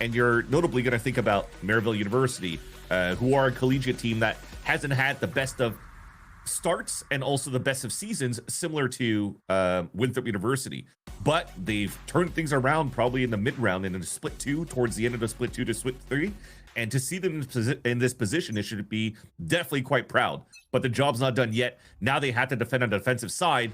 And you're notably going to think about Maryville University, who are a collegiate team that hasn't had the best of starts and also the best of seasons, similar to Winthrop University. But they've turned things around probably in the mid-round and in the split 2, towards the end of the split 2 to split 3. And to see them in this position, it should be definitely quite proud. But the job's not done yet. Now they have to defend on the defensive side,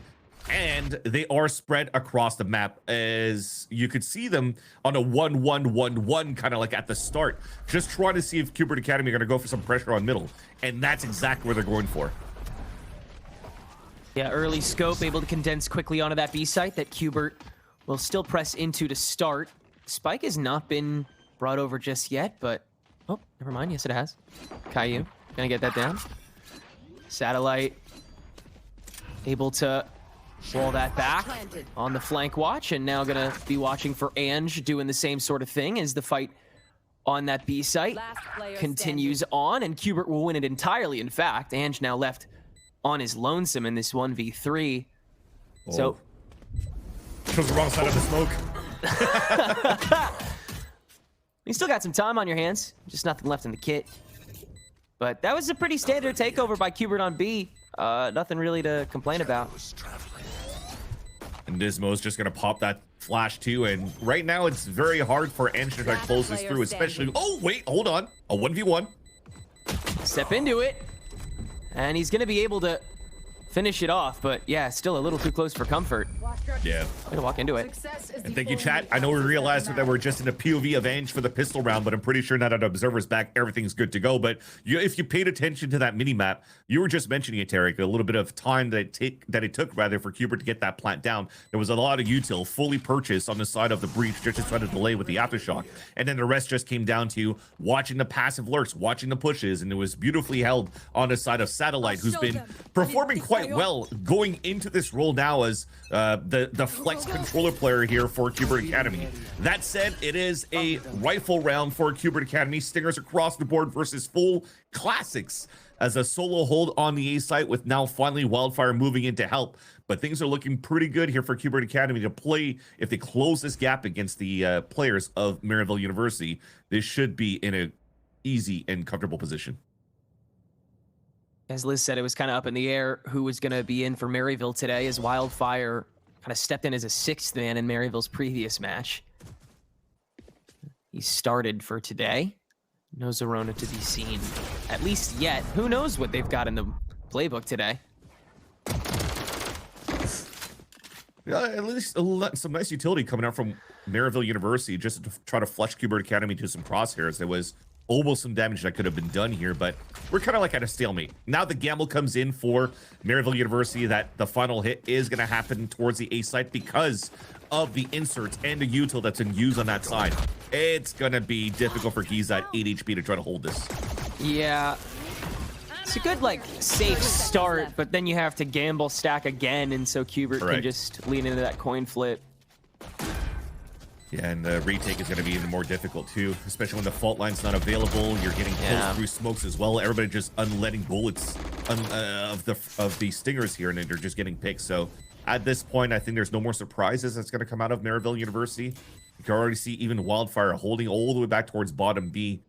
and they are spread across the map, as you could see them on a 1-1-1-1 kind of like at the start, just trying to see if Cubert Academy are going to go for some pressure on middle. And that's exactly what they're going for. Yeah, early scope, able to condense quickly onto that B site that Cubert will still press into to start. Spike has not been brought over just yet, but... Oh, never mind. Yes, it has. Caillou, gonna get that down. Satellite able to wall that back on the flank watch, and now gonna be watching for Ange doing the same sort of thing as the fight on that B site continues on, and Cubert will win it entirely. In fact, Ange now left on his lonesome in this 1v3. Oh. So chose the wrong side of the smoke. You still got some time on your hands, just nothing left in the kit. But that was a pretty standard takeover by Cubert on B. Nothing really to complain about. And Dismo's just going to pop that flash too. And right now it's very hard for Ange to close this through, especially... Oh, wait, hold on. A 1v1. Step into it. And he's going to be able to finish it off. But yeah, still a little too close for comfort. Yeah. Way to walk into it. And thank you, chat. I know we realized that we're just in a POV of Ange for the pistol round, but I'm pretty sure now that Observer's back, everything's good to go. But if you paid attention to that mini-map, you were just mentioning it, Tarek, a little bit of time that it took rather for Cubert to get that plant down. There was a lot of util fully purchased on the side of the breach just to try to delay with the aftershock. And then the rest just came down to watching the passive lurks, watching the pushes, and it was beautifully held on the side of Satellite, who's been performing quite well going into this role now as the flex controller player here for Cubert Academy. That said, it is a rifle round for Cubert Academy. Stingers across the board versus full classics as a solo hold on the A site, with now finally Wildfire moving in to help. But things are looking pretty good here for Cubert Academy to play. If they close this gap against the players of Maryville University, they should be in an easy and comfortable position. As Liz said, it was kind of up in the air who was going to be in for Maryville today, as Wildfire kind of stepped in as a 6th man in Maryville's previous match. He started for today. No Zerona to be seen, at least yet. Who knows what they've got in the playbook today? Yeah, at least some nice utility coming out from Maryville University just to try to flush Cubert Academy to some crosshairs. There was almost some damage that could have been done here, but we're kind of like at a stalemate. Now the gamble comes in for Maryville University that the final hit is going to happen towards the A site because of the inserts and the util that's been used on that side. It's going to be difficult for Giza at 8 HP to try to hold this. Yeah. It's a good, like, safe start, but then you have to gamble stack again, and so Cubert can just lean into that coin flip. Yeah, and the retake is going to be even more difficult too, especially when the fault line's not available. You're getting close through smokes as well. Everybody just unletting bullets of the stingers here, and they're just getting picked. So at this point, I think there's no more surprises that's going to come out of Maryville University. You can already see even Wildfire holding all the way back towards bottom B,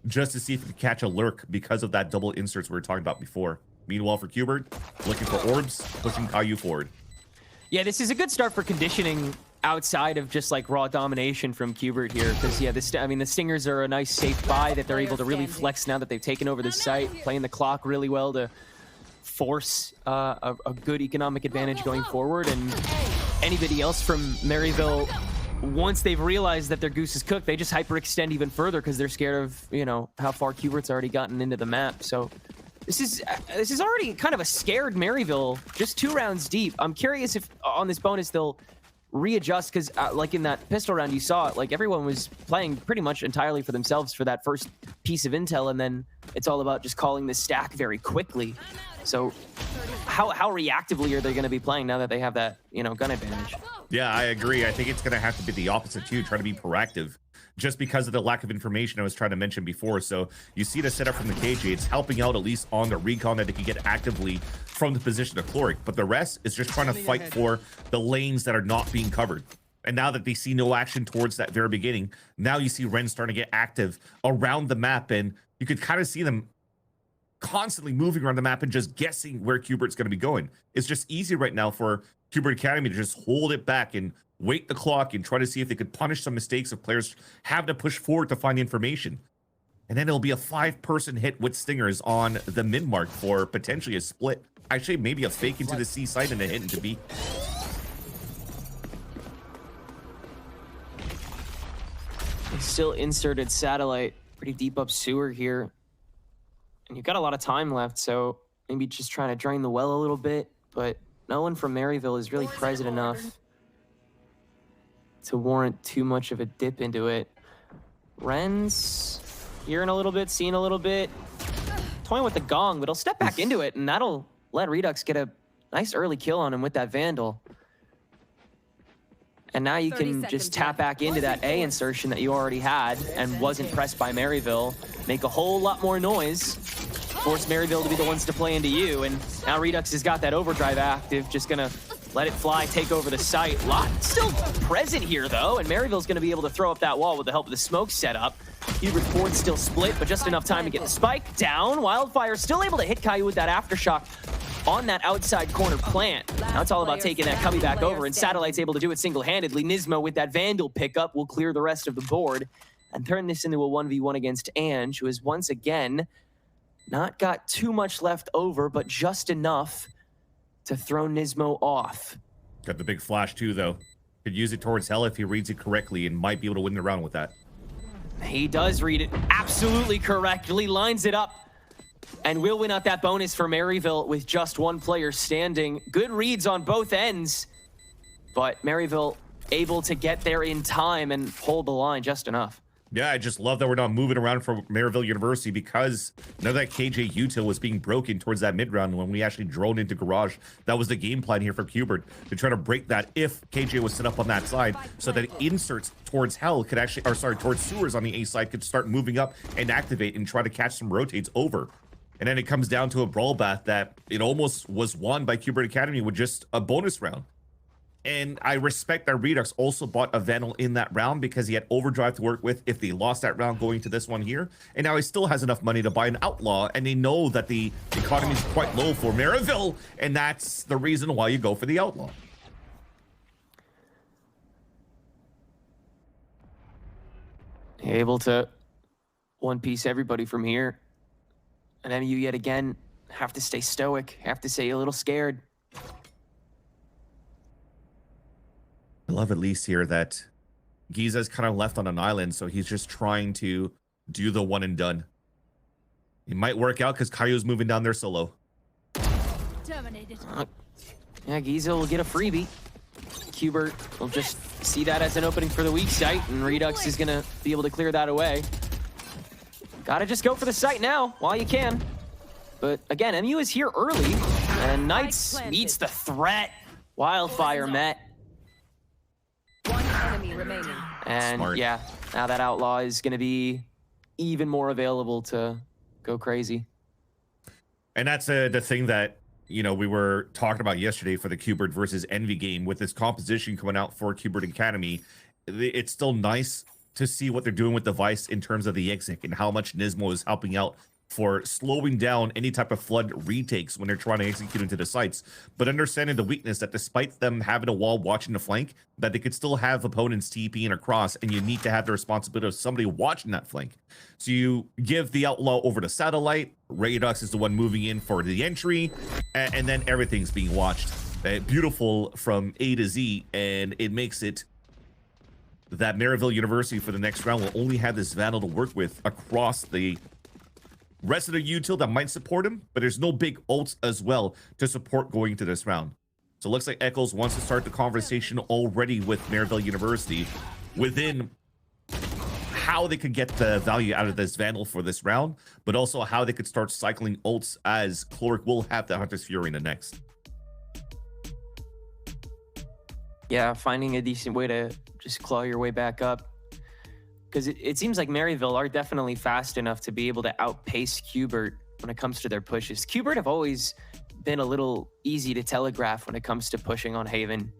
just to see if it can catch a lurk because of that double inserts we were talking about before. Meanwhile, for Cubert, looking for orbs, pushing Caillou forward. Yeah, this is a good start for conditioning outside of just like raw domination from Cubert here, because yeah, the Stingers are a nice safe buy that they're able to really flex now that they've taken over this site, playing the clock really well to force a good economic advantage going forward. And anybody else from Maryville, once they've realized that their goose is cooked, they just hyperextend even further because they're scared of, you know, how far Cubert's already gotten into the map. So this is already kind of a scared Maryville, just 2 rounds deep. I'm curious if on this bonus they'll readjust, because like in that pistol round you saw, like everyone was playing pretty much entirely for themselves for that first piece of intel, and then it's all about just calling this stack very quickly. So how reactively are they going to be playing now that they have that, you know, gun advantage? Yeah, I agree. I think it's going to have to be the opposite too, try to be proactive, just because of the lack of information I was trying to mention before. So you see the setup from the KJ, it's helping out at least on the recon that they can get actively from the position of Chloric, but the rest is just trying to fight for the lanes that are not being covered. And now that they see no action towards that very beginning, now you see Ren starting to get active around the map, and you could kind of see them constantly moving around the map and just guessing where Q*bert's going to be going. It's just easy right now for Q*bert Academy to just hold it back and wait the clock and try to see if they could punish some mistakes of players having to push forward to find information. And then it'll be a 5-person hit with Stingers on the mid mark for potentially a split. Actually, maybe a fake into the C site and a hit into B. Still inserted satellite pretty deep up sewer here. And you've got a lot of time left, so maybe just trying to drain the well a little bit, but no one from Maryville is really present enough to warrant too much of a dip into it. Ren's hearing a little bit, seeing a little bit, toying with the gong, but he'll step back into it, and that'll let Redux get a nice early kill on him with that Vandal. And now you can just tap back into that A insertion that you already had and wasn't pressed by Maryville, make a whole lot more noise, force Maryville to be the ones to play into you, and now Redux has got that overdrive active, just gonna let it fly, take over the site. Lot still present here though, and Maryville's gonna be able to throw up that wall with the help of the smoke setup. Hubert's board still split, but just enough time to get the spike down. Wildfire still able to hit Caillou with that aftershock on that outside corner plant. Now it's all about taking that cubby back over, and Satellite's able to do it single-handedly. Nismo with that Vandal pickup will clear the rest of the board and turn this into a 1v1 against Ange, who has once again not got too much left over, but just enough to throw Nismo off. Got the big flash too, though. Could use it towards Hell if he reads it correctly and might be able to win the round with that. He does read it absolutely correctly, lines it up, and will win out that bonus for Maryville with just one player standing. Good reads on both ends, but Maryville able to get there in time and hold the line just enough. Yeah, I just love that we're not moving around for Maryville University, because now that KJ util was being broken towards that mid round when we actually droned into Garage, that was the game plan here for Q*bert, to try to break that if KJ was set up on that side, so that inserts towards Hell could actually, or sorry, towards Sewers on the A side could start moving up and activate and try to catch some rotates over. And then it comes down to a brawl bath that it almost was won by Q*bert Academy with just a bonus round. And I respect that Redux also bought a Vandal in that round because he had overdrive to work with if they lost that round going to this one here. And now he still has enough money to buy an Outlaw, and they know that the economy is quite low for Maryville, and that's the reason why you go for the Outlaw. Able to one-piece everybody from here. And MU yet again have to stay stoic, have to stay a little scared. I love at least here that Giza's kind of left on an island, so he's just trying to do the one and done. It might work out because Caillou's moving down there solo. Terminated. Yeah, Giza will get a freebie. Q*bert will just see that as an opening for the weak site, and Redux is gonna be able to clear that away. Gotta just go for the site now while you can. But again, MU is here early, and Knights meets the threat. Wildfire met. One enemy remaining. And Smart. yeah, now that Outlaw is going to be even more available to go crazy. And that's the thing that, you know, we were talking about yesterday for the Q*bert versus Envy game with this composition coming out for Q*bert Academy. It's still nice to see what they're doing with the Vice in terms of the exit and how much Nismo is helping out for slowing down any type of flood retakes when they're trying to execute into the sites, but understanding the weakness that despite them having a wall watching the flank, that they could still have opponents TPing across, and you need to have the responsibility of somebody watching that flank. So you give the Outlaw over to Satellite, Redux is the one moving in for the entry, and then everything's being watched. Beautiful from A to Z, and it makes it that Maryville University for the next round will only have this Vandal to work with across the rest of the util that might support him, but there's no big ults as well to support going to this round. So it looks like Echoes wants to start the conversation already with Maryville University within how they could get the value out of this Vandal for this round, but also how they could start cycling ults, as Cloric will have the Hunter's Fury in the next. Yeah, finding a decent way to just claw your way back up. Because it seems like Maryville are definitely fast enough to be able to outpace Q*bert when it comes to their pushes. Q*bert have always been a little easy to telegraph when it comes to pushing on Haven.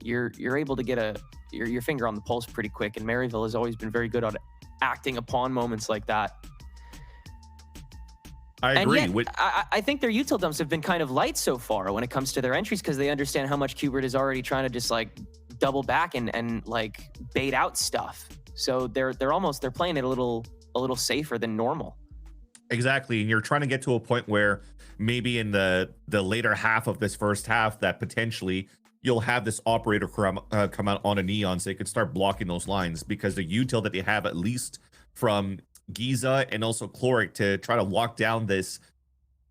You're able to get a your finger on the pulse pretty quick, and Maryville has always been very good on acting upon moments like that. I agree. And yet, I think their util dumps have been kind of light so far when it comes to their entries, because they understand how much Qbert is already trying to just like double back and like bait out stuff. So they're playing it a little safer than normal. Exactly, and you're trying to get to a point where maybe in the later half of this first half that potentially you'll have this operator come out on a Neon, so they could start blocking those lines, because the util that they have, at least from Giza and also Chloric, to try to lock down this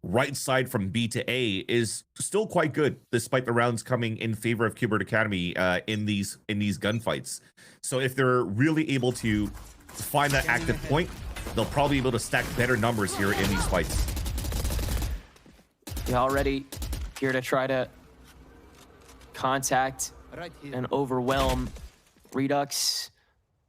right side from B to A is still quite good, despite the rounds coming in favor of Qbert Academy in these gunfights. So if they're really able to find that active point, they'll probably be able to stack better numbers here in these fights. Yeah, already here to try to contact and overwhelm Redux.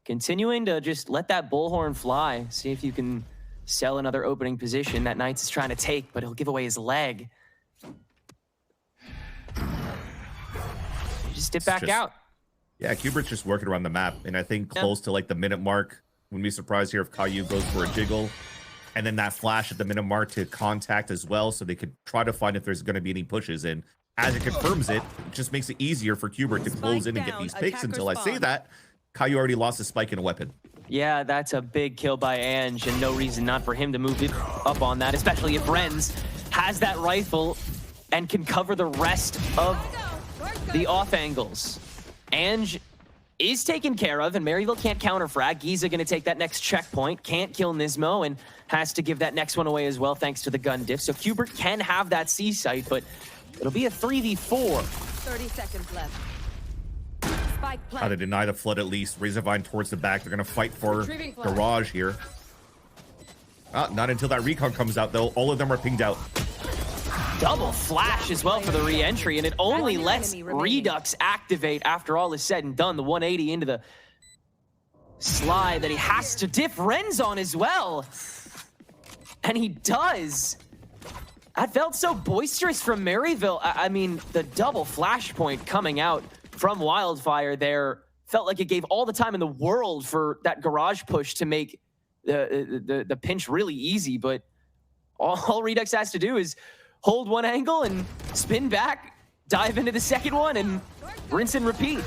Continuing to just let that bullhorn fly. See if you can sell another opening position that Knights is trying to take, but he'll give away his leg. Just dip back out. Yeah, Qbert's just working around the map, and I think close to like the minute mark, wouldn't be surprised here if Caillou goes for a jiggle, and then that flash at the minute mark to contact as well, so they could try to find if there's going to be any pushes. And as it confirms it, it just makes it easier for Qbert to close in and get these picks. Until I say that, Caillou already lost his spike in a weapon. Yeah, that's a big kill by Ange, and no reason not for him to move it up on that, especially if Renz has that rifle and can cover the rest of the off angles. Ange is taken care of, and Maryville can't counter-frag. Giza gonna take that next checkpoint, can't kill Nismo, and has to give that next one away as well, thanks to the gun diff. So Qbert can have that C site, but it'll be a 3v4. 30 seconds left. Spike How to deny the flood at least. Razorvine towards the back. They're gonna fight for Garage here. Not until that recon comes out though. All of them are pinged out. Double flash as well for the re-entry, and it only lets Redux activate after all is said and done. The 180 into the slide that he has to diff Renz on as well. And he does. That felt so boisterous from Maryville. I mean, the double flashpoint coming out from Wildfire there felt like it gave all the time in the world for that garage push to make the pinch really easy, but all Redux has to do is hold one angle and spin back, dive into the second one, and rinse and repeat.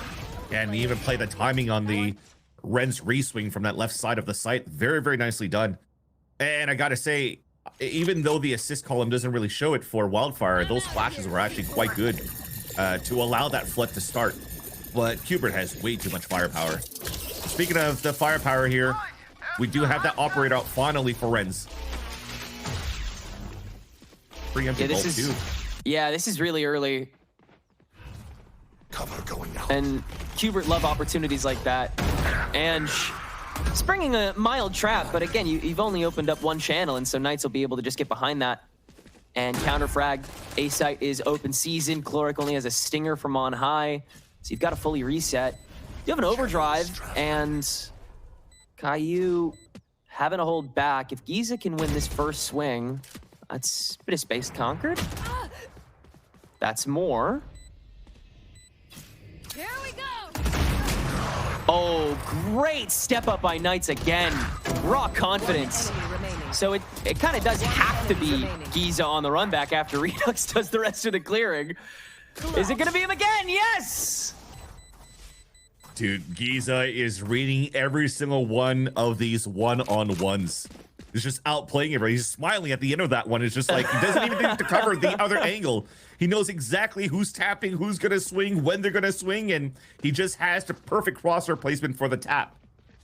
And we even play the timing on the Renz re-swing from that left side of the site. Very, very nicely done. And I gotta say, even though the assist column doesn't really show it for Wildfire, those flashes were actually quite good to allow that flood to start. But Qbert has way too much firepower. Speaking of the firepower here, we do have that operator out finally for Renz. Yeah, this is really early. Cover going out. And Qbert love opportunities like that. And springing a mild trap, but again, you've only opened up one channel, and so Knights will be able to just get behind that and counter-frag. A-site is open season. Chloric only has a stinger from on high, so you've got to fully reset. You have an overdrive, and Caillou having to hold back. If Giza can win this first swing, that's a bit of space conquered. That's more. Here we go. Oh, great step up by Knights again. Raw confidence. So it kind of does have to be Giza on the run back after Redux does the rest of the clearing. Is it going to be him again? Yes! Dude, Giza is reading every single one of these one-on-ones. He's just outplaying everybody. He's smiling at the end of that one. It's just like, he doesn't even need to cover the other angle. He knows exactly who's tapping, who's going to swing, when they're going to swing, and he just has the perfect crosshair placement for the tap.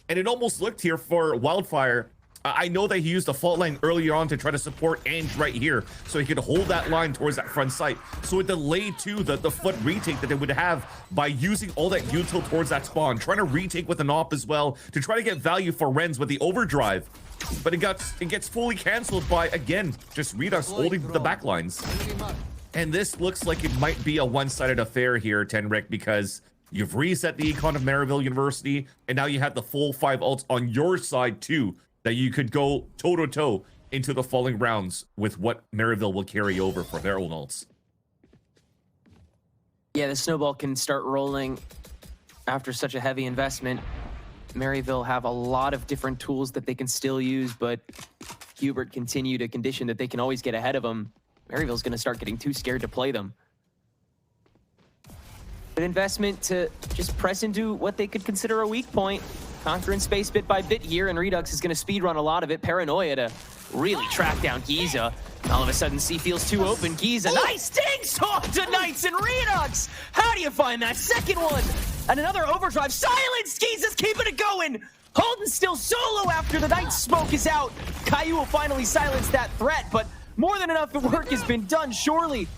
And it almost looked here for Wildfire. I know that he used the fault line earlier on to try to support Ange right here, so he could hold that line towards that front sight. So it delayed too the foot retake that they would have by using all that util towards that spawn, trying to retake with an op as well to try to get value for Renz with the overdrive. But it gets fully canceled by, again, just Redux holding the back lines. And this looks like it might be a one-sided affair here, Tenric, because you've reset the econ of Maryville University, and now you have the full 5 ults on your side too, that you could go toe-to-toe into the falling rounds with what Maryville will carry over for their own ults. Yeah, the snowball can start rolling after such a heavy investment. Maryville have a lot of different tools that they can still use, but Hubert continue to condition that they can always get ahead of them. Maryville's going to start getting too scared to play them. Good investment to just press into what they could consider a weak point. Conquering space bit by bit here, and Redux is going to speedrun a lot of it. Paranoia to really track down Giza. All of a sudden, C feels too open. Giza, nice sting sword to Knights and Redux! How do you find that second one? And another overdrive. Silence! Giza's keeping it going! Holden still solo after the Knights smoke is out. Caillou will finally silence that threat, but more than enough work has been done, surely.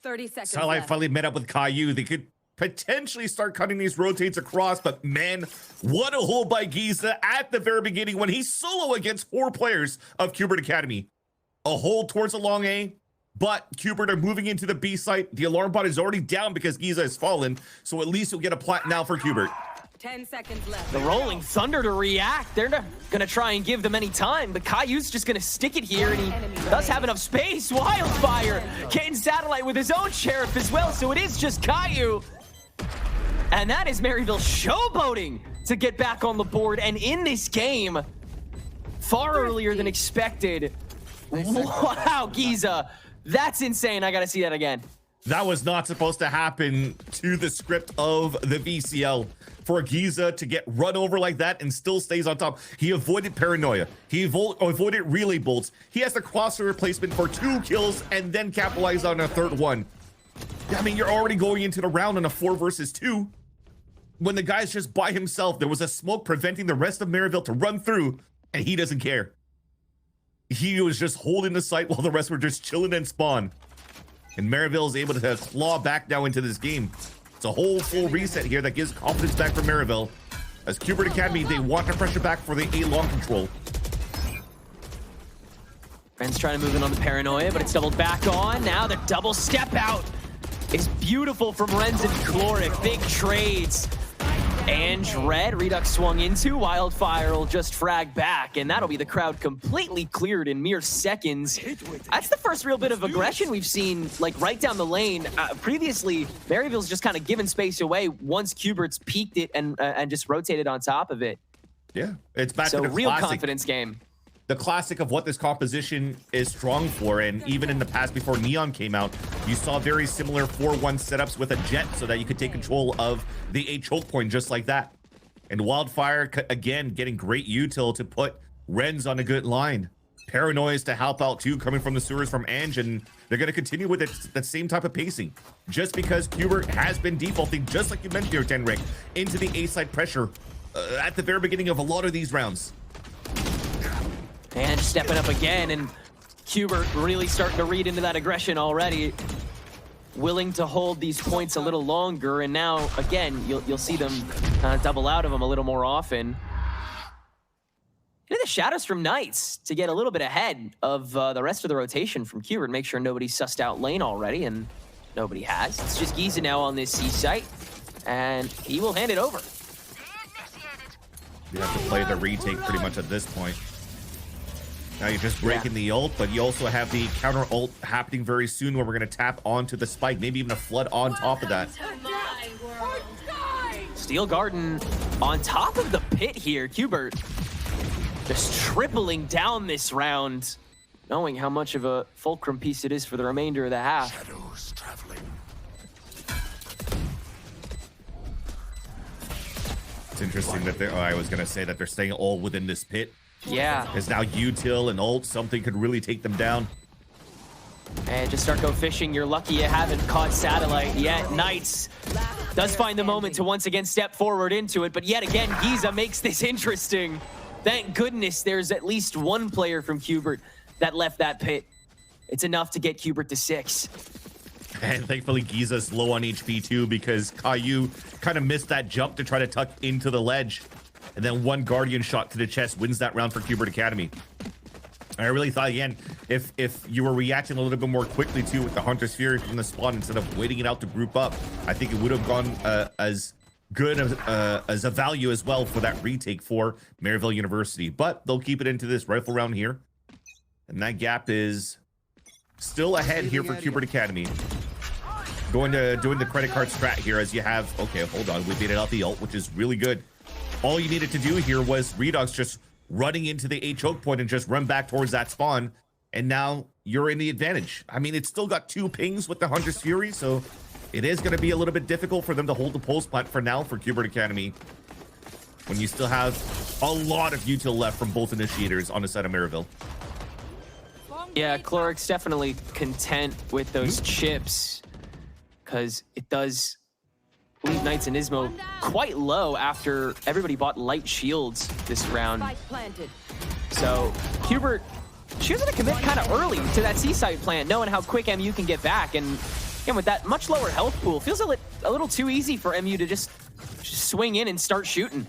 30 seconds Satellite left. finally met up with Caillou. They could potentially start cutting these rotates across, but man, what a hole by Giza at the very beginning when he's solo against 4 players of Qbert Academy. A hole towards the long A, but Qbert are moving into the B site. The alarm bot is already down because Giza has fallen, so at least you'll get a plant now for Qbert. 10 seconds left. The Rolling Thunder to react. They're not going to try and give them any time, but Caillou's just going to stick it here, and he does have enough space. Wildfire getting Satellite with his own sheriff as well, so it is just Caillou. And that is Maryville showboating to get back on the board, and in this game, far earlier than expected. Wow, Giza. That's insane. I got to see that again. That was not supposed to happen to the script of the VCL. For Giza to get run over like that and still stays on top. He avoided Paranoia. He avoided relay bolts. He has the crosser replacement for 2 kills and then capitalize on a 3rd one. I mean, you're already going into the round on a 4 versus 2. When the guy's just by himself, there was a smoke preventing the rest of Maryville to run through, and he doesn't care. He was just holding the site while the rest were just chilling and spawn. And Maryville is able to claw back now into this game. It's a whole full reset here that gives confidence back for Maryville. As Qbert Academy, they want to pressure back for the A long control. Ren's trying to move in on the Paranoia, but it's doubled back on. Now the double step out is beautiful from Renz and Chloric. Big trades. And Red, Redux swung into. Wildfire will just frag back, and that'll be the crowd completely cleared in mere seconds. That's the first real bit of aggression we've seen, like right down the lane. Previously, Maryville's just kind of given space away once Qbert's peeked it and just rotated on top of it. Yeah, it's back So to the real classic. confidence game. The classic of what this composition is strong for, and even in the past before Neon came out, you saw very similar 4-1 setups with a Jet so that you could take control of the A choke point just like that. And Wildfire, again, getting great util to put Renz on a good line. Paranoias to help out too, coming from the sewers from Ange, and they're going to continue with that same type of pacing. Just because Qbert has been defaulting, just like you mentioned here, Tenric, into the A-side pressure at the very beginning of a lot of these rounds. And stepping up again, and Qbert really starting to read into that aggression already. Willing to hold these points a little longer, and now, again, you'll see them double out of them a little more often. Into the shadows from Knights to get a little bit ahead of the rest of the rotation from Qbert. Make sure nobody's sussed out lane already, and nobody has. It's just Giza now on this C site, and he will hand it over. You have to play the retake pretty much at this point. Now you're just breaking the ult, but you also have the counter ult happening very soon where we're going to tap onto the spike, maybe even a flood on top of that. Steel Garden on top of the pit here. Qbert just tripling down this round, knowing how much of a fulcrum piece it is for the remainder of the half. Shadows traveling. It's interesting that they're, I was going to say that they're staying all within this pit. Yeah. Because now util and ult, something could really take them down. And just start go fishing. You're lucky you haven't caught Satellite yet. Knights does find the moment to once again step forward into it, but yet again, Giza makes this interesting. Thank goodness there's at least one player from Qbert that left that pit. It's enough to get Qbert to 6. And thankfully, Giza's low on HP too, because Caillou kind of missed that jump to try to tuck into the ledge. And then one Guardian shot to the chest wins that round for Qbert Academy. I really thought, again, if you were reacting a little bit more quickly too with the Hunter's Fury from the spawn instead of waiting it out to group up, I think it would have gone as good as a value as well for that retake for Maryville University. But they'll keep it into this rifle round here. And that gap is still ahead here for Qbert Academy. going to doing the credit card strat here as you have, okay, hold on, we baited out the ult, which is really good. All you needed to do here was Redux just running into the A choke point and just run back towards that spawn, and now you're in the advantage. I mean, it's still got 2 pings with the Hunter's Fury, so it is going to be a little bit difficult for them to hold the pulse plant for now for Qbert Academy, when you still have a lot of util left from both initiators on the side of Maryville. Yeah, Cloric's definitely content with those chips, because it does leave Knights and Ismo quite low after everybody bought light shields this round. So Qbert choosing to commit kind of early to that C-site plant, knowing how quick MU can get back, and again, with that much lower health pool, feels a little too easy for MU to just swing in and start shooting.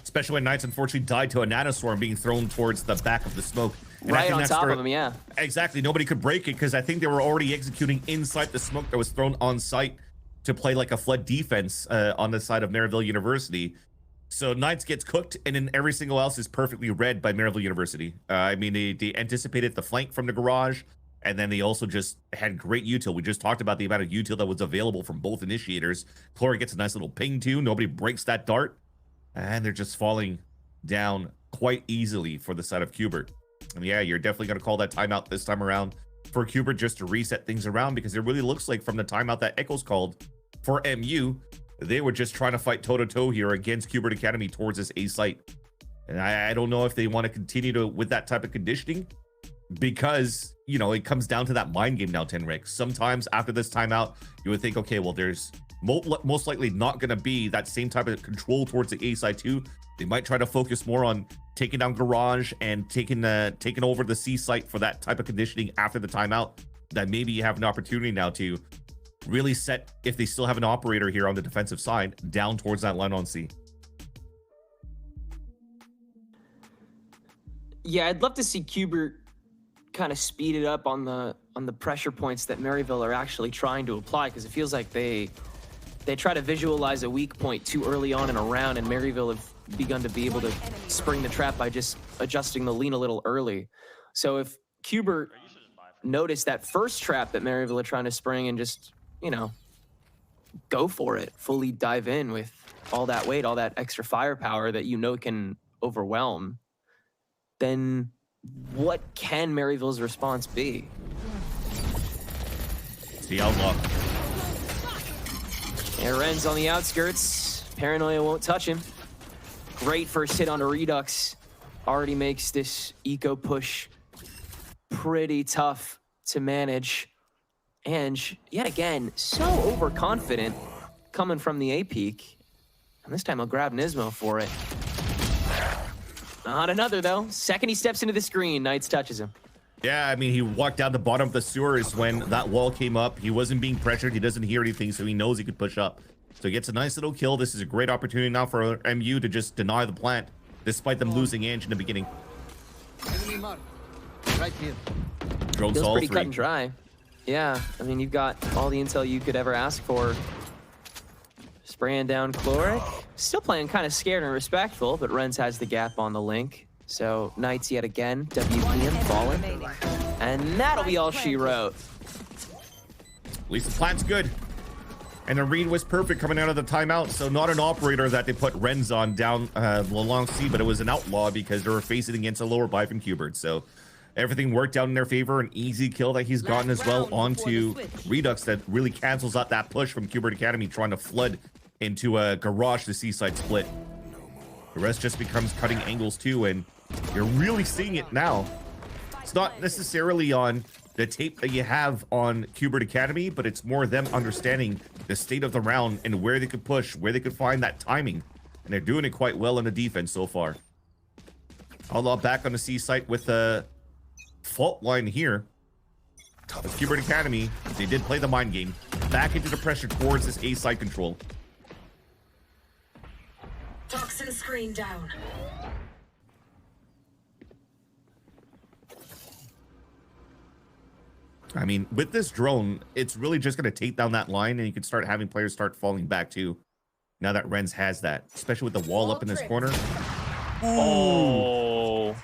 Especially when Knights unfortunately died to a nanoswarm being thrown towards the back of the smoke. And right on top of him, yeah. Exactly, nobody could break it because I think they were already executing inside the smoke that was thrown on site to play like a flood defense on the side of Maryville University. So Knights gets cooked, and then every single else is perfectly read by Maryville University. I mean, they anticipated the flank from the garage, and then they also just had great util. We just talked about the amount of util that was available from both initiators. Chlora gets a nice little ping too. Nobody breaks that dart, and they're just falling down quite easily for the side of Qbert. And yeah, you're definitely going to call that timeout this time around for Qbert just to reset things around, because it really looks like from the timeout that Echoes called for MU, they were just trying to fight toe-to-toe here against Qbert Academy towards this A site. And I don't know if they want to continue with that type of conditioning, because, you know, it comes down to that mind game now, Tenric. Sometimes after this timeout, you would think, okay, well, there's most likely not going to be that same type of control towards the A side too. They might try to focus more on taking down Garage and taking over the C site for that type of conditioning after the timeout. That maybe you have an opportunity now to really set, if they still have an operator here on the defensive side, down towards that line on C. Yeah, I'd love to see Qbert kind of speed it up on the pressure points that Maryville are actually trying to apply, because it feels like they try to visualize a weak point too early on in a round, and Maryville have begun to be able to spring the trap by just adjusting the lean a little early. So if Qbert noticed that first trap that Maryville are trying to spring and just, you know, go for it, fully dive in with all that weight, all that extra firepower that you know can overwhelm, then what can Maryville's response be? The outlaw. Yeah, Ren's on the outskirts. Paranoia won't touch him. Great first hit on a Redux. Already makes this eco push pretty tough to manage. And yet again, so overconfident coming from the A peak. And this time he'll grab Nismo for it. Not another though. Second he steps into the screen, Knights touches him. Yeah, I mean, he walked down the bottom of the sewers when that wall came up. He wasn't being pressured. He doesn't hear anything, so he knows he could push up. So he gets a nice little kill. This is a great opportunity now for MU to just deny the plant, despite them losing Ange in the beginning. Right here. Drones Feels all pretty three. cut and dry. Yeah, I mean, you've got all the intel you could ever ask for. Spraying down Chloric. Still playing kind of scared and respectful, but Renz has the gap on the link. So Knights yet again, WPM falling. And that'll be all she wrote. At least the plant's good. And the read was perfect coming out of the timeout. So not an operator that they put Renz on down along C, but it was an outlaw because they were facing against a lower buy from Qbert. So everything worked out in their favor. An easy kill that he's gotten as well onto Redux that really cancels out that push from Qbert Academy trying to flood into a garage to C-side split. The rest just becomes cutting angles too, and you're really seeing it now. It's not necessarily on the tape that you have on Qbert Academy, but it's more them understanding the state of the round and where they could push, where they could find that timing. And they're doing it quite well in the defense so far. Outlaw back on the C site with a fault line here. With Qbert Academy, they did play the mind game. Back into the pressure towards this A side control. Toxin screen down. I mean, with this drone, it's really just going to take down that line, and you can start having players start falling back too. Now that Renz has that, especially with the wall up in this corner. Oh.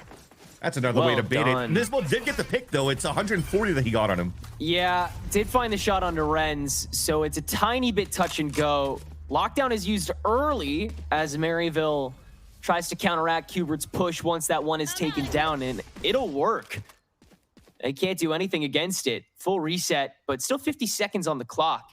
That's another way to bait done. it. Nismo did get the pick, though. It's 140 that he got on him. Yeah, did find the shot onto Renz, so it's a tiny bit touch and go. Lockdown is used early as Maryville tries to counteract Cubert's push once that one is taken down, and it'll work. They can't do anything against it. Full reset, but still 50 seconds on the clock.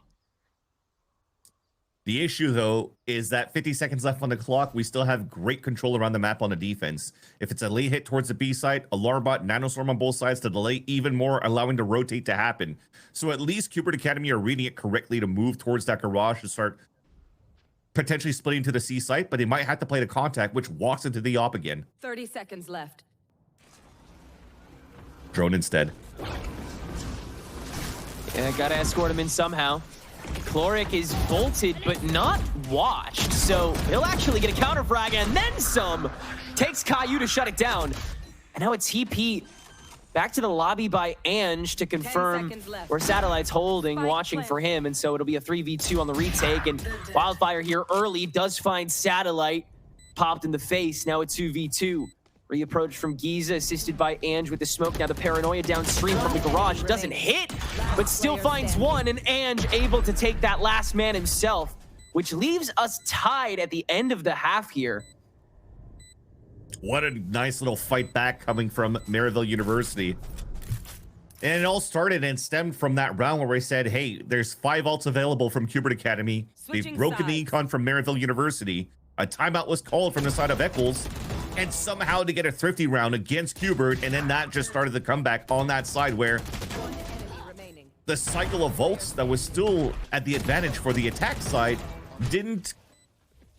The issue, though, is that 50 seconds left on the clock, we still have great control around the map on the defense. If it's a late hit towards the B side, Alarm Bot, Nanostorm on both sides to delay even more, allowing the rotate to happen. So at least Cubert Academy are reading it correctly to move towards that garage and start potentially splitting to the C site, but they might have to play the contact, which walks into the op again. 30 seconds left. Drone instead. Yeah, gotta escort him in somehow. Chloric is bolted, but not watched, so he'll actually get a counter frag and then some. Takes Caillou to shut it down. And now a TP back to the lobby by Ange to confirm where Satellite's holding, watching for him, and so it'll be a 3v2 on the retake, and Wildfire here early does find Satellite, popped in the face, now a 2v2. Reapproach from Giza, assisted by Ange with the smoke. Now the paranoia downstream from the garage doesn't hit, but still finds one, and Ange able to take that last man himself, which leaves us tied at the end of the half here. What a nice little fight back coming from Maryville University. And it all started and stemmed from that round where we said, hey, there's 5 ults available from Cubert Academy. They've broken the econ from Maryville University. A timeout was called from the side of Eccles, and somehow to get a thrifty round against Cubert, and then that just started the comeback on that side where the cycle of vaults that was still at the advantage for the attack side didn't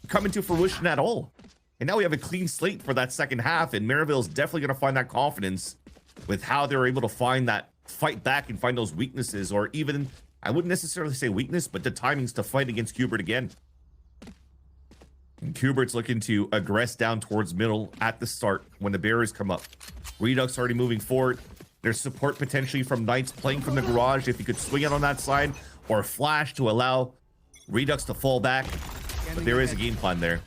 come into fruition at all. And now we have a clean slate for that second half, and Maryville's definitely going to find that confidence with how they're able to find that fight back and find those weaknesses, or even, I wouldn't necessarily say weakness, but the timings to fight against Cubert again. And Cubert's looking to aggress down towards middle at the start when the barriers come up. Redux already moving forward. There's support potentially from Knights playing from the garage if you could swing it on that side, or flash to allow Redux to fall back. But there is a game plan there.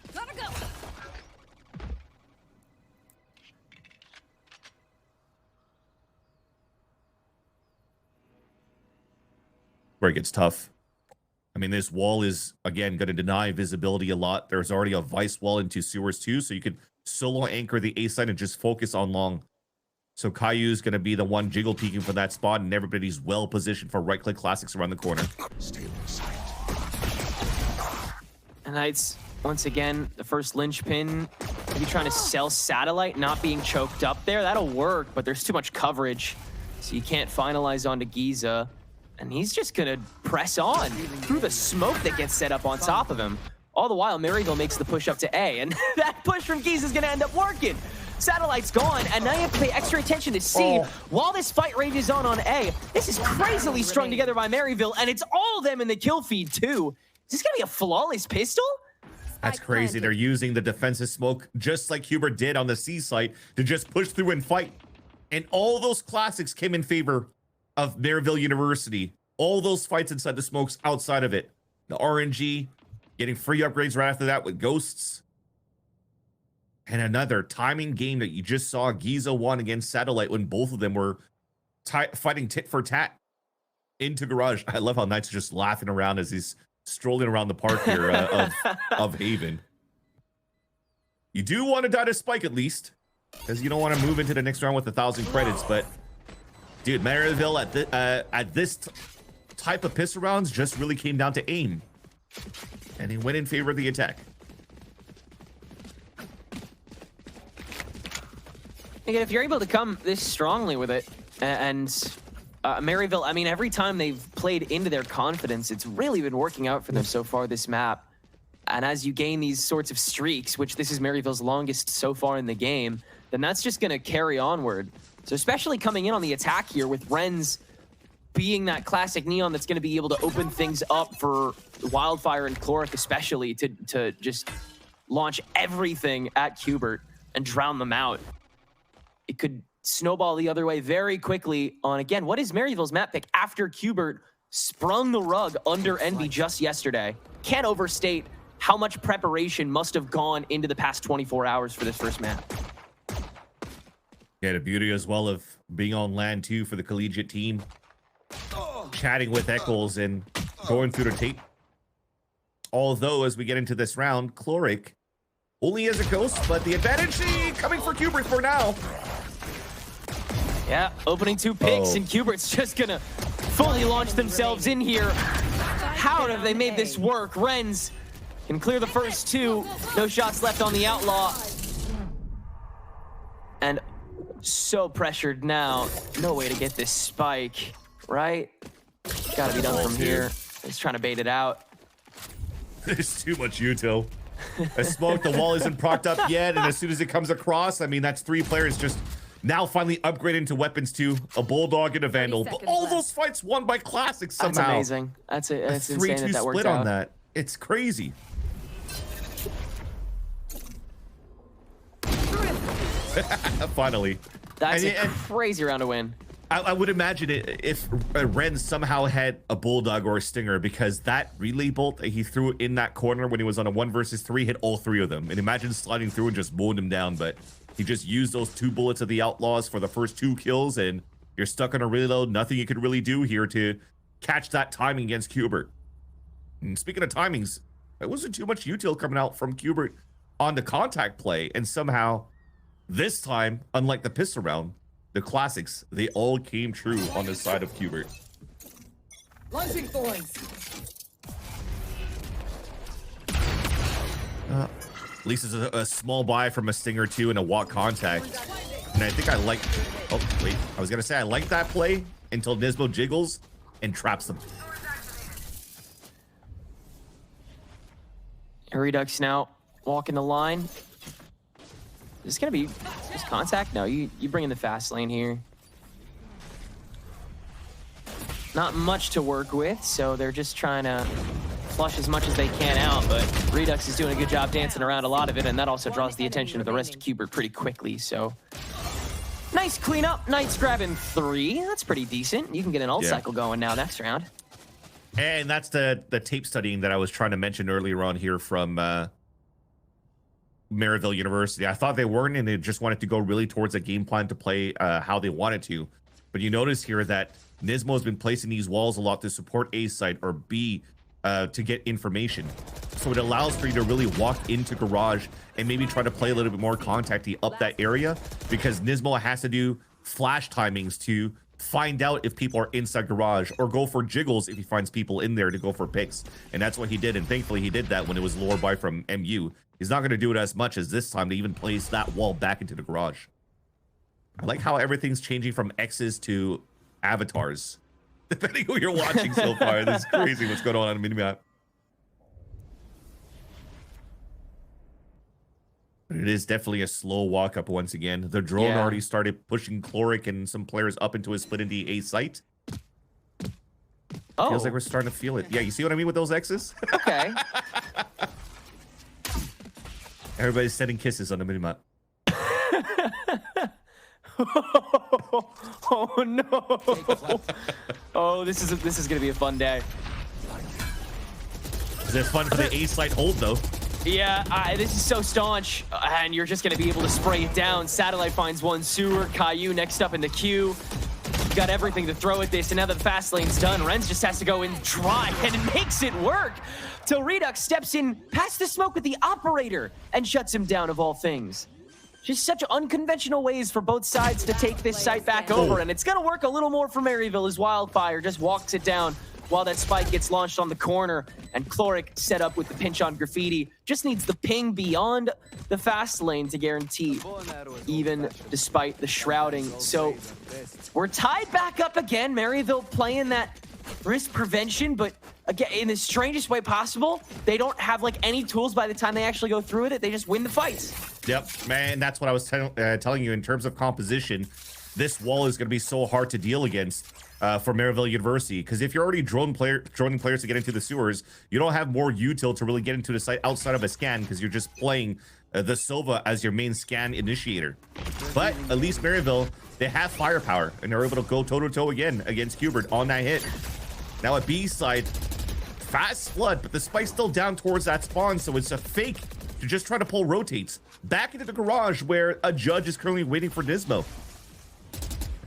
Where it gets tough. I mean, this wall is, again, going to deny visibility a lot. There's already a vice wall into sewers too, so you could solo anchor the A side and just focus on long. So Caillou's going to be the one jiggle peeking for that spot, and everybody's well positioned for right-click classics around the corner. And Knights, once again, the first linchpin, maybe trying to sell Satellite, not being choked up there. That'll work, but there's too much coverage, so you can't finalize onto Giza. And he's just gonna press on through the smoke that gets set up on top of him. All the while, Maryville makes the push up to A, and that push from Giza is gonna end up working. Satellite's gone, and now you have to pay extra attention to C while this fight rages on A. This is crazily strung together by Maryville, and it's all of them in the kill feed too. Is this gonna be a flawless pistol? That's crazy. They're using the defensive smoke just like Hubert did on the C site to just push through and fight. And all those classics came in favor of Maryville University. All those fights inside the smokes, outside of it. The RNG, getting free upgrades right after that with Ghosts. And another timing game that you just saw Giza won against Satellite when both of them were fighting tit for tat into Garage. I love how Knight's just laughing around as he's strolling around the park here of Haven. You do want to die to Spike at least, because you don't want to move into the next round with 1,000 credits, but dude, Maryville at this type of pistol rounds just really came down to aim, and he went in favor of the attack. Again, if you're able to come this strongly with it, and Maryville, I mean, every time they've played into their confidence, it's really been working out for them so far this map. And as you gain these sorts of streaks, which this is Maryville's longest so far in the game, then that's just going to carry onward. So especially coming in on the attack here with Renz being that classic Neon that's going to be able to open things up for Wildfire and Chloric especially to just launch everything at Cubert and drown them out. It could snowball the other way very quickly on, again, what is Maryville's map pick after Cubert sprung the rug under Envy just yesterday. Can't overstate how much preparation must have gone into the past 24 hours for this first map. Yeah, the beauty as well of being on land too for the collegiate team. Chatting with Eccles and going through the tape. Although, as we get into this round, Chloric only has a ghost, but the advantage coming for Qbert for now. Yeah, opening 2 picks, and Qbert's just gonna fully launch themselves in here. How have they made this work? Renz can clear the first 2. No shots left on the Outlaw. And so pressured now. No way to get this spike, right? Gotta be done from here. He's trying to bait it out. There's too much util. A smoke, the wall isn't propped up yet, and as soon as it comes across, I mean, that's 3 players just now finally upgrading to weapons too. A Bulldog and a Vandal. But all those fights won by Classics somehow. That's amazing. That's insane that worked split out. on that. It's crazy. Finally. That's a crazy round to win. I would imagine it if Ren somehow had a Bulldog or a Stinger, because that relay bolt that he threw in that corner when he was on a 1 versus 3 hit all 3 of them. And imagine sliding through and just mowing them down, but he just used those 2 bullets of the Outlaws for the first 2 kills, and you're stuck on a reload. Nothing you could really do here to catch that timing against Qbert. And speaking of timings, there wasn't too much util coming out from Qbert on the contact play, and somehow this time, unlike the pistol round, the Classics, they all came true on the side of Qbert. Launching thorns. At least it's a small buy from a Stinger 2 and a walk contact. And I think I like... Oh, wait. I was going to say I like that play until Nismo jiggles and traps them. Redux now walking the line. Is this gonna be just contact? No, you bring in the fast lane here. Not much to work with, so they're just trying to flush as much as they can out, but Redux is doing a good job dancing around a lot of it, and that also draws the attention of the rest of Qbert pretty quickly, so. Nice cleanup, Knight's grabbing 3. That's pretty decent. You can get an ult cycle going now next round. And that's the tape studying that I was trying to mention earlier on here from Maryville University. I thought they weren't, and they just wanted to go really towards a game plan to play how they wanted to. But you notice here that Nismo has been placing these walls a lot to support A site or B to get information. So it allows for you to really walk into garage and maybe try to play a little bit more contacty up that area, because Nismo has to do flash timings to find out if people are inside garage, or go for jiggles if he finds people in there to go for picks. And that's what he did, and thankfully he did that when it was lower by from MU. He's not going to do it as much as this time to even place that wall back into the garage. I like how everything's changing from X's to avatars, depending who you're watching so far. This is crazy what's going on the minimap. But it is definitely a slow walk up once again. The drone already started pushing Chloric and some players up into a split into A site. Feels like we're starting to feel it. Yeah, you see what I mean with those X's? Okay. Everybody's sending kisses on the minimap. Oh no! Oh, this is gonna be a fun day. Is it fun for the A site hold though? Yeah, this is so staunch, and you're just gonna be able to spray it down. Satellite finds 1 sewer. Caillou next up in the queue. Got everything to throw at this, and now that the fast lane's done, Renz just has to go and try, and it makes it work. Till Redux steps in past the smoke with the operator and shuts him down, of all things. Just such unconventional ways for both sides to take this site back over, and it's gonna work a little more for Maryville as Wildfire just walks it down while that spike gets launched on the corner, and Chloric set up with the pinch on Graffiti. Just needs the ping beyond the fast lane to guarantee, even despite the shrouding. So we're tied back up again. Maryville playing that risk prevention, but again, in the strangest way possible. They don't have like any tools by the time they actually go through with it. They just win the fights. Yep, man, that's what I was telling you in terms of composition. This wall is going to be so hard to deal against for Maryville University, because if you're already droning players to get into the sewers, you don't have more util to really get into the site outside of a scan, because you're just playing the Sova as your main scan initiator. But at least Maryville, they have firepower, and they're able to go toe-to-toe again against Qbert on that hit. Now at B side, fast flood, but the spike's still down towards that spawn, so it's a fake to just try to pull rotates back into the garage where a judge is currently waiting for Nismo.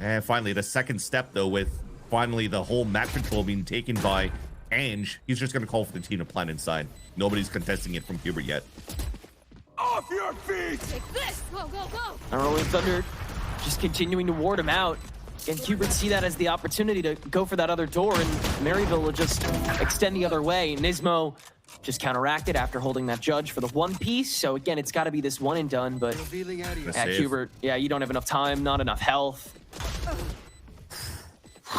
And finally, the second step, though, with finally the whole map control being taken by Ange, he's just going to call for the team to plant inside. Nobody's contesting it from Hubert yet. Off your feet! Take this! Go, go, go! And Rolling Thunder just continuing to ward him out. And Hubert see that as the opportunity to go for that other door, and Maryville will just extend the other way. Nismo just counteracted after holding that judge for the one piece. So again, it's got to be this one and done, but yeah, Hubert, yeah, you don't have enough time, not enough health.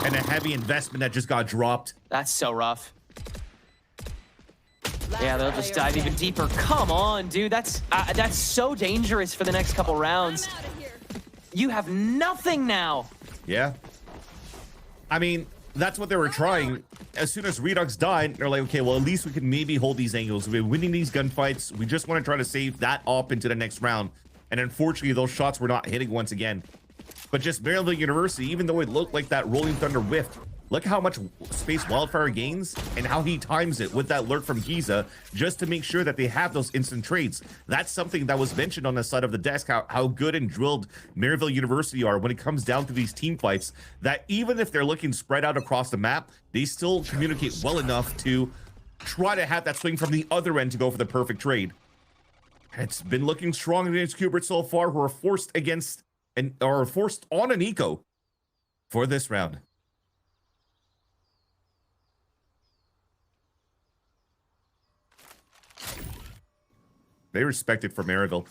And a heavy investment that just got dropped. That's so rough. Yeah, they'll just dive even deeper. Come on, dude. That's so dangerous for the next couple rounds. You have nothing now. Yeah. I mean, that's what they were trying. As soon as Redux died, they're like, okay, well, at least we can maybe hold these angles. We've been winning these gunfights. We just want to try to save that up into the next round. And unfortunately, those shots were not hitting once again. But just Maryville University, even though it looked like that Rolling Thunder whiffed, look how much space Wildfire gains and how he times it with that lurk from Giza just to make sure that they have those instant trades. That's something that was mentioned on the side of the desk, how good and drilled Maryville University are when it comes down to these team fights, that even if they're looking spread out across the map, they still communicate well enough to try to have that swing from the other end to go for the perfect trade. It's been looking strong against Hubert so far, who are forced against or forced on an eco for this round. They respect it for Maryville.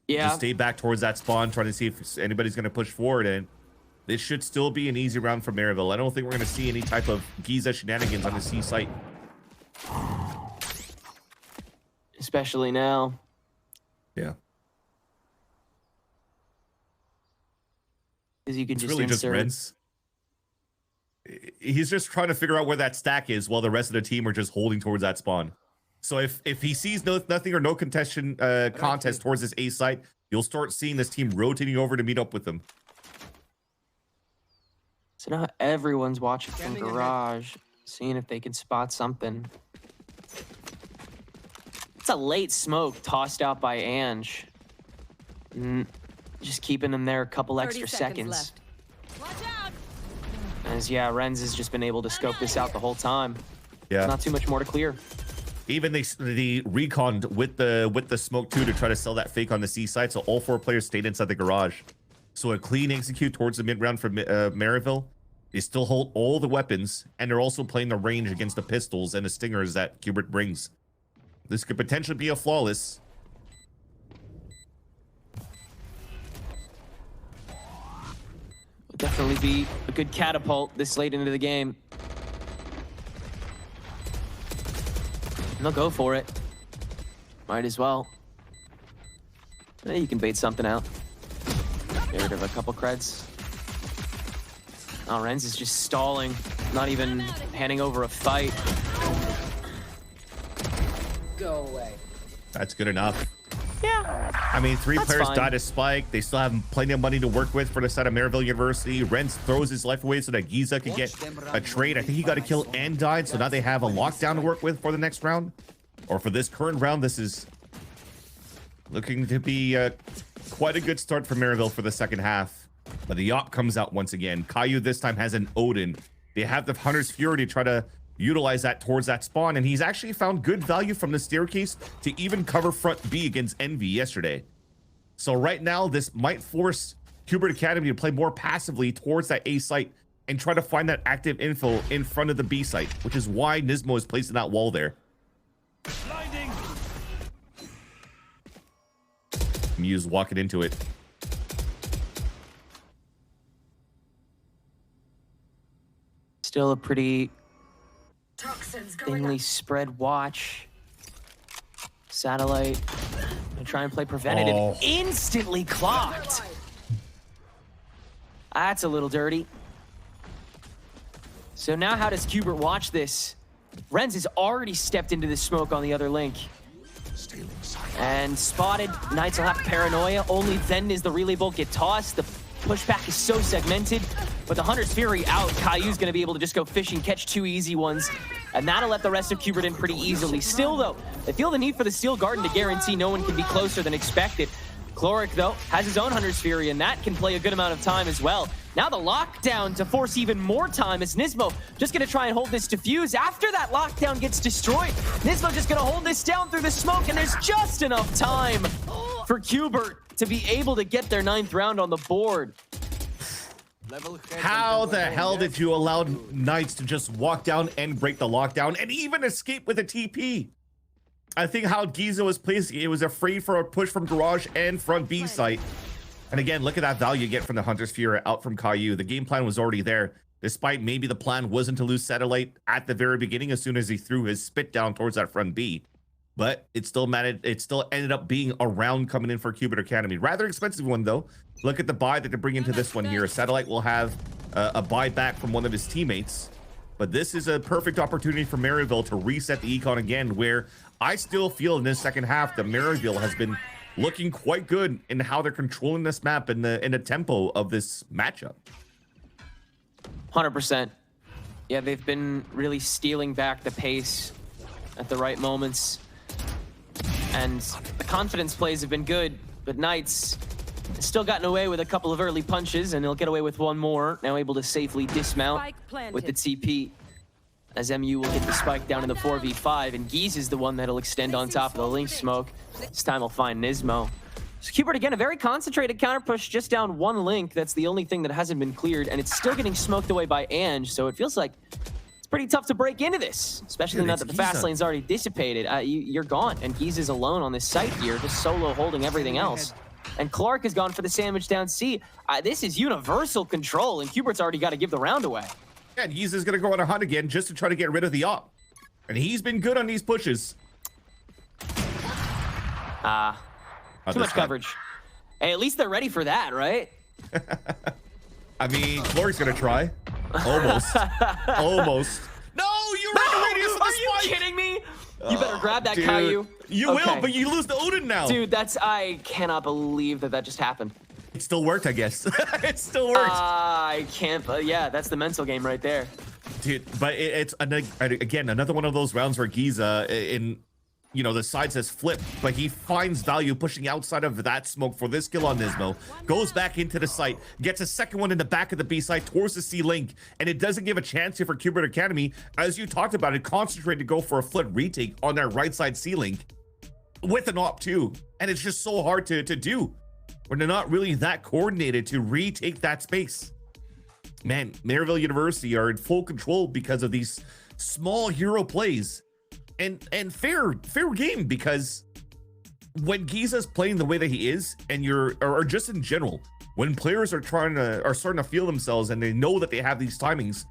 Yeah. Just stay back towards that spawn, trying to see if anybody's going to push forward, and this should still be an easy round for Maryville. I don't think we're going to see any type of Giza shenanigans on the C site. Especially now. Yeah. Because you can It's just really just insert. Renz. He's just trying to figure out where that stack is while the rest of the team are just holding towards that spawn. So if he sees nothing or no contest towards this A site, you'll start seeing this team rotating over to meet up with them. So now everyone's watching from garage, seeing if they can spot something. It's a late smoke tossed out by Ange. Just keeping them there a couple extra seconds. Left. Watch out! As yeah, Renz has just been able to scope this out the whole time. Yeah. Not too much more to clear. Even they reconned with the smoke too to try to sell that fake on the C side, so all 4 players stayed inside the garage. So a clean execute towards the mid round for Maryville. They still hold all the weapons, and they're also playing the range against the pistols and the stingers that Hubert brings. This could potentially be a flawless. Would definitely be a good catapult this late into the game. And they'll go for it. Might as well. You can bait something out. Get rid of a couple creds. Oh, Renz is just stalling, not even handing over a fight. Go away. That's good enough. Yeah. I mean, 3 That's players fine. died of Spike. They still have plenty of money to work with for the side of Maryville University. Renz throws his life away so that Giza could get a trade. I think he got a kill and died, so now they have a lockdown to work with for the next round. Or for this current round, this is looking to be quite a good start for Maryville for the second half. But the Yacht comes out once again. Caillou this time has an Odin. They have the Hunter's Fury to try to utilize that towards that spawn, and he's actually found good value from the staircase to even cover front B against Envy yesterday. So right now, this might force Hubert Academy to play more passively towards that A site and try to find that active info in front of the B site, which is why Nismo is placing that wall there. Blinding. Muse walking into it. Still a pretty Toxins going thinly up. spread watch. Satellite. Gonna try and play preventative. Oh. Instantly clocked. That's a little dirty. So now how does Hubert watch this? Renz has already stepped into the smoke on the other link. And spotted. Knights will have paranoia. Only then is the relay bolt get tossed. The pushback is so segmented. But the Hunter's Fury out. Caillou's going to be able to just go fishing, catch 2 easy ones. And that'll let the rest of Hubert in pretty easily. Still, though, they feel the need for the Steel Garden to guarantee no one can be closer than expected. Chloric, though, has his own Hunter's Fury, and that can play a good amount of time as well. Now the lockdown to force even more time as Nismo just going to try and hold this defuse. After that lockdown gets destroyed, Nismo just going to hold this down through the smoke, and there's just enough time for Qbert to be able to get their 9th round on the board. How the hell did you allow Knights to just walk down and break the lockdown and even escape with a TP? I think how Giza was placing it was afraid for a push from Garage and front B site. And again, look at that value you get from the Hunter's Fury out from Caillou. The game plan was already there, despite maybe the plan wasn't to lose Satellite at the very beginning as soon as he threw his spit down towards that front B. But it still mattered. It still ended up being a round coming in for Qbert Academy. Rather expensive one, though. Look at the buy that they bring into this one here. Satellite will have a buy back from one of his teammates. But this is a perfect opportunity for Maryville to reset the econ again, where I still feel in this second half that Maryville has been looking quite good in how they're controlling this map and the tempo of this matchup. 100%. Yeah, they've been really stealing back the pace at the right moments. And the confidence plays have been good, but Knights still gotten away with a couple of early punches, and they'll get away with one more. Now able to safely dismount with the TP, as MU will get the spike down in the 4v5, and Giz is the one that'll extend on top of the link smoke. This time he'll find Nismo. So Qbert, again, a very concentrated counter push just down one link. That's the only thing that hasn't been cleared, and it's still getting smoked away by Ange, so it feels like it's pretty tough to break into this, especially now that the fast lane's already dissipated. You're gone, and Giz is alone on this site here, just solo holding everything else. And Clark has gone for the sandwich down C. This is universal control, and Qbert's already got to give the round away. Yeah, and Giz is going to go on a hunt again just to try to get rid of the op. And he's been good on these pushes. Too much coverage. Hey, at least they're ready for that, right? I mean, Clark's going to try. Almost. Almost. No, you're in the radius of the Are you spike! kidding me? You better grab that, dude. Caillou. You will, but you lose the Odin now. Dude, I cannot believe that just happened. It still worked, I guess. It still worked. I can't, yeah, that's the mental game right there. Dude, but it's, again, another one of those rounds where Giza, the side says flip, but he finds value pushing outside of that smoke for this kill on Nismo, goes back into the site, gets a second one in the back of the B side towards the C link, and it doesn't give a chance here for Qbert Academy. As you talked about it, concentrate to go for a flip retake on that right side C link with an op too, and it's just so hard to do when they're not really that coordinated to retake that space. Man, Maryville University are in full control because of these small hero plays. And fair game, because when Giza's playing the way that he is, and or just in general, when players are starting to feel themselves and they know that they have these timings,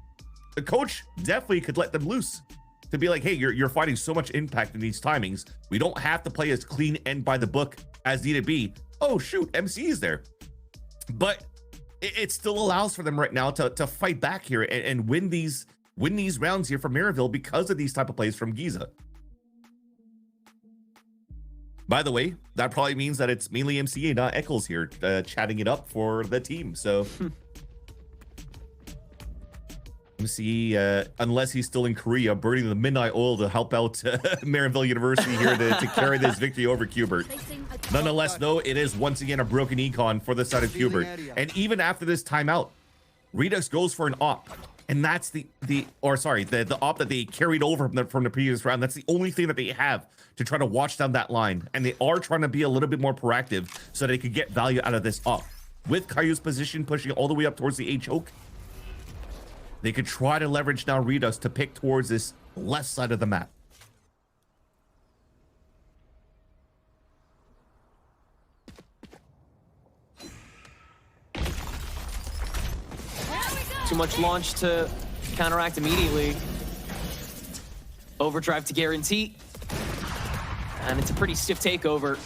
the coach definitely could let them loose to be like, hey, you're finding so much impact in these timings. We don't have to play as clean and by the book as need to be. Oh shoot, MC is there. But it still allows for them right now to fight back here and win these rounds here from Maryville because of these type of plays from Giza. By the way, that probably means that it's mainly MCA, not Eccles here, chatting it up for the team. So MC, unless he's still in Korea, burning the midnight oil to help out Maryville University here to carry this victory over Qbert. Nonetheless, though, it is once again a broken econ for the side of Qbert. And even after this timeout, Redux goes for an op. And that's the op that they carried over from the previous round. That's the only thing that they have to try to watch down that line. And they are trying to be a little bit more proactive so they could get value out of this op. With Caillou's position pushing all the way up towards the A choke, they could try to leverage now Redux to pick towards this left side of the map. Too much launch to counteract immediately. Overdrive to guarantee. And it's a pretty stiff takeover.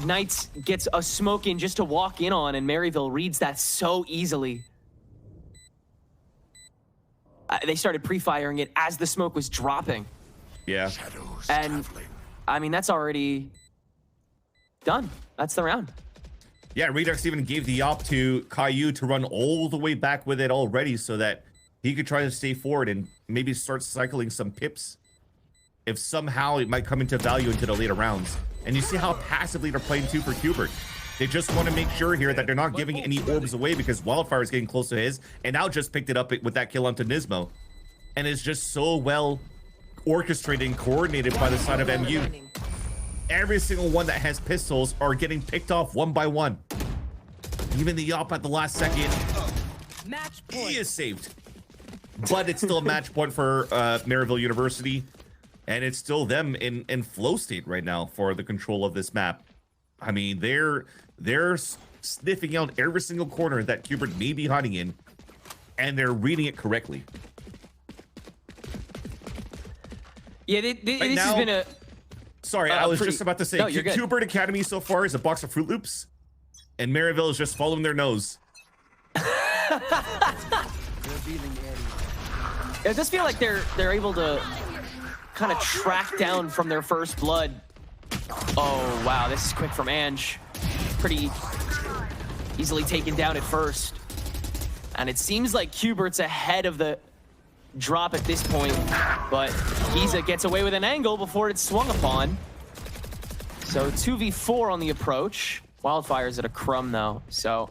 Knights gets a smoke in just to walk in on, and Maryville reads that so easily. They started pre-firing it as the smoke was dropping. Yeah. And, that's already done. That's the round. Yeah, Redux even gave the op to Caillou to run all the way back with it already so that he could try to stay forward and maybe start cycling some pips if somehow it might come into value into the later rounds. And you see how passively they're playing too for Qbert. They just want to make sure here that they're not giving any orbs away because Wildfire is getting close to his, and now just picked it up with that kill onto Nismo. And it's just so well orchestrated and coordinated by the side of MU. Every single one that has pistols are getting picked off one by one. Even the Yop at the last second, Match point. he is saved. But it's still a match point for Maryville University. And it's still them in flow state right now for the control of this map. I mean, they're sniffing out every single corner that Qbert may be hiding in, and they're reading it correctly. Yeah, this has been a... Sorry, I was just about to say, No, you're good. Qbert Academy so far is a box of Fruit Loops, and Maryville is just following their nose. It does feel like they're able to kind of track down from their first blood. Oh, wow, this is quick from Ange. Pretty easily taken down at first. And it seems like Qbert's ahead of the drop at this point, but Giza gets away with an angle before it's swung upon. So 2v4 on the approach. Wildfire's at a crumb though, so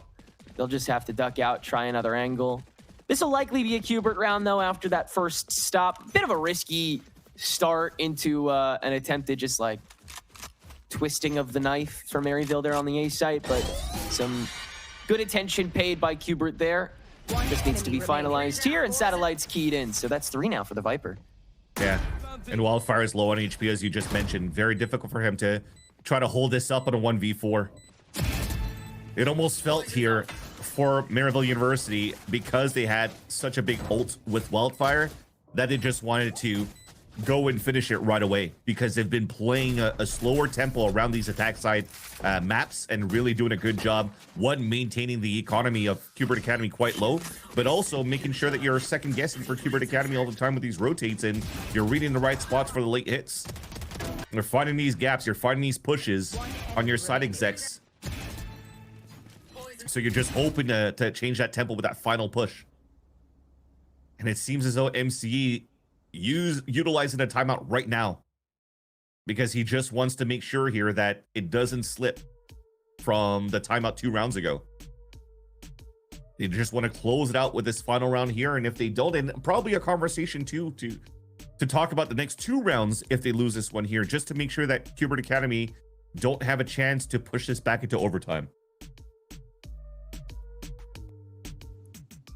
they'll just have to duck out, try another angle. This will likely be a Qbert round though after that first stop. Bit of a risky start into an attempted just like twisting of the knife for Maryville there on the A site, but some good attention paid by Qbert there. Just needs to be finalized here, and Satellite's keyed in. So that's 3 now for the Viper. Yeah, and Wildfire is low on HP, as you just mentioned. Very difficult for him to try to hold this up on a 1v4. It almost felt here for Maryville University, because they had such a big ult with Wildfire, that they just wanted to go and finish it right away, because they've been playing a slower tempo around these attack side maps and really doing a good job. One, maintaining the economy of Qbert Academy quite low, but also making sure that you're second guessing for Qbert Academy all the time with these rotates, and you're reading the right spots for the late hits. You're finding these gaps, you're finding these pushes on your side execs. So you're just hoping to change that tempo with that final push. And it seems as though MCE utilizing a timeout right now, because he just wants to make sure here that it doesn't slip from the timeout 2 rounds ago. They just want to close it out with this final round here, and if they don't, and probably a conversation too to talk about the next 2 rounds if they lose this one here, just to make sure that Qbert Academy don't have a chance to push this back into overtime.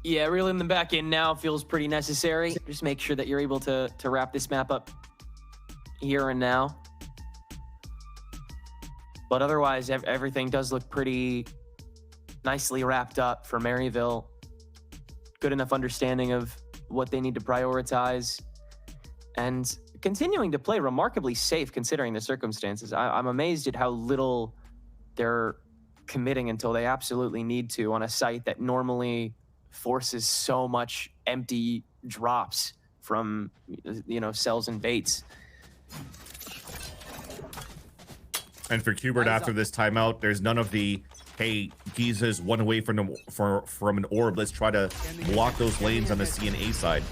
Yeah, reeling them back in now feels pretty necessary. Just make sure that you're able to wrap this map up here and now. But otherwise, everything does look pretty nicely wrapped up for Maryville. Good enough understanding of what they need to prioritize, and continuing to play remarkably safe considering the circumstances. I'm amazed at how little they're committing until they absolutely need to on a site that normally forces so much empty drops from, you know, cells and baits. And for Qbert, after this timeout, there's none of the, hey, Giza's one away from an orb, let's try to block those lanes on the C and A side.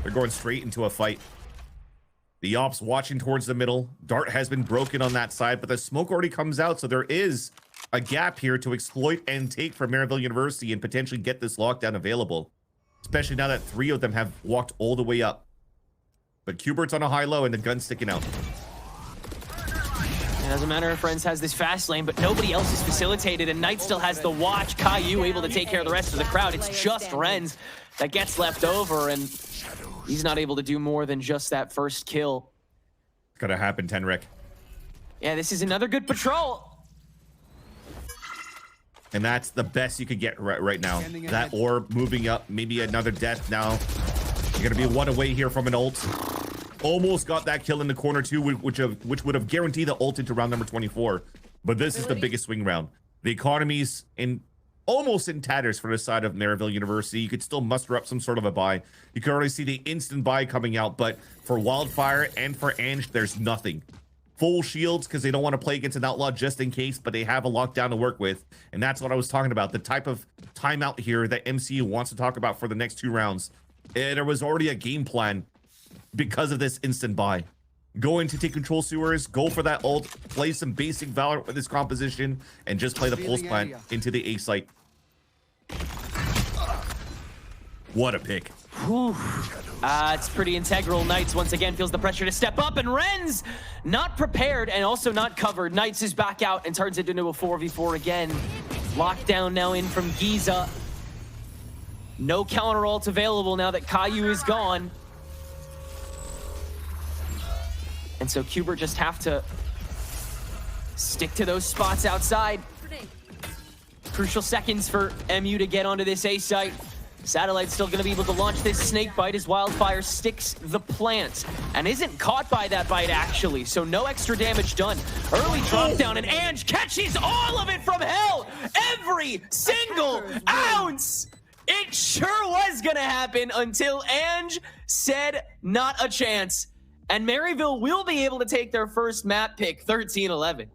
They're going straight into a fight. The Ops watching towards the middle. Dart has been broken on that side, but the smoke already comes out, so there is a gap here to exploit and take from Maryville University and potentially get this lockdown available, especially now that 3 of them have walked all the way up. But Qbert's on a high-low and the gun's sticking out. And as a matter of friends, has this fast lane, but nobody else is facilitated, and Knight still has the watch. Caillou able to take care of the rest of the crowd. It's just Renz that gets left over, and he's not able to do more than just that first kill. It's gonna happen, Tenric. Yeah, this is another good patrol. And that's the best you could get right now. That orb moving up, maybe another death now. You're gonna be 1 away here from an ult. Almost got that kill in the corner too, which would have guaranteed the ult into round number 24. But this is the biggest swing round. The economy's almost in tatters for the side of Maryville University. You could still muster up some sort of a buy. You can already see the instant buy coming out, but for Wildfire and for Ange, there's nothing. Full shields because they don't want to play against an outlaw just in case, but they have a lockdown to work with. And that's what I was talking about, the type of timeout here that MCU wants to talk about for the next 2 rounds. There was already a game plan because of this instant buy. going to take control sewers, go for that ult, play some basic Valorant with this composition, and just play the pulse plant into the A site. What a pick. It's pretty integral. Knights once again feels the pressure to step up, and Ren's not prepared and also not covered. Knights is back out and turns it into a 4v4 again. Lockdown now in from Giza. No counter ult available now that Caillou is gone. And so Qbert just have to stick to those spots outside. Crucial seconds for MU to get onto this A site. Satellite's still going to be able to launch this snake bite as Wildfire sticks the plant and isn't caught by that bite, actually, so no extra damage done. Early drop down, and Ange catches all of it from hell! Every single ounce! It sure was going to happen until Ange said not a chance. And Maryville will be able to take their first map pick, 13-11.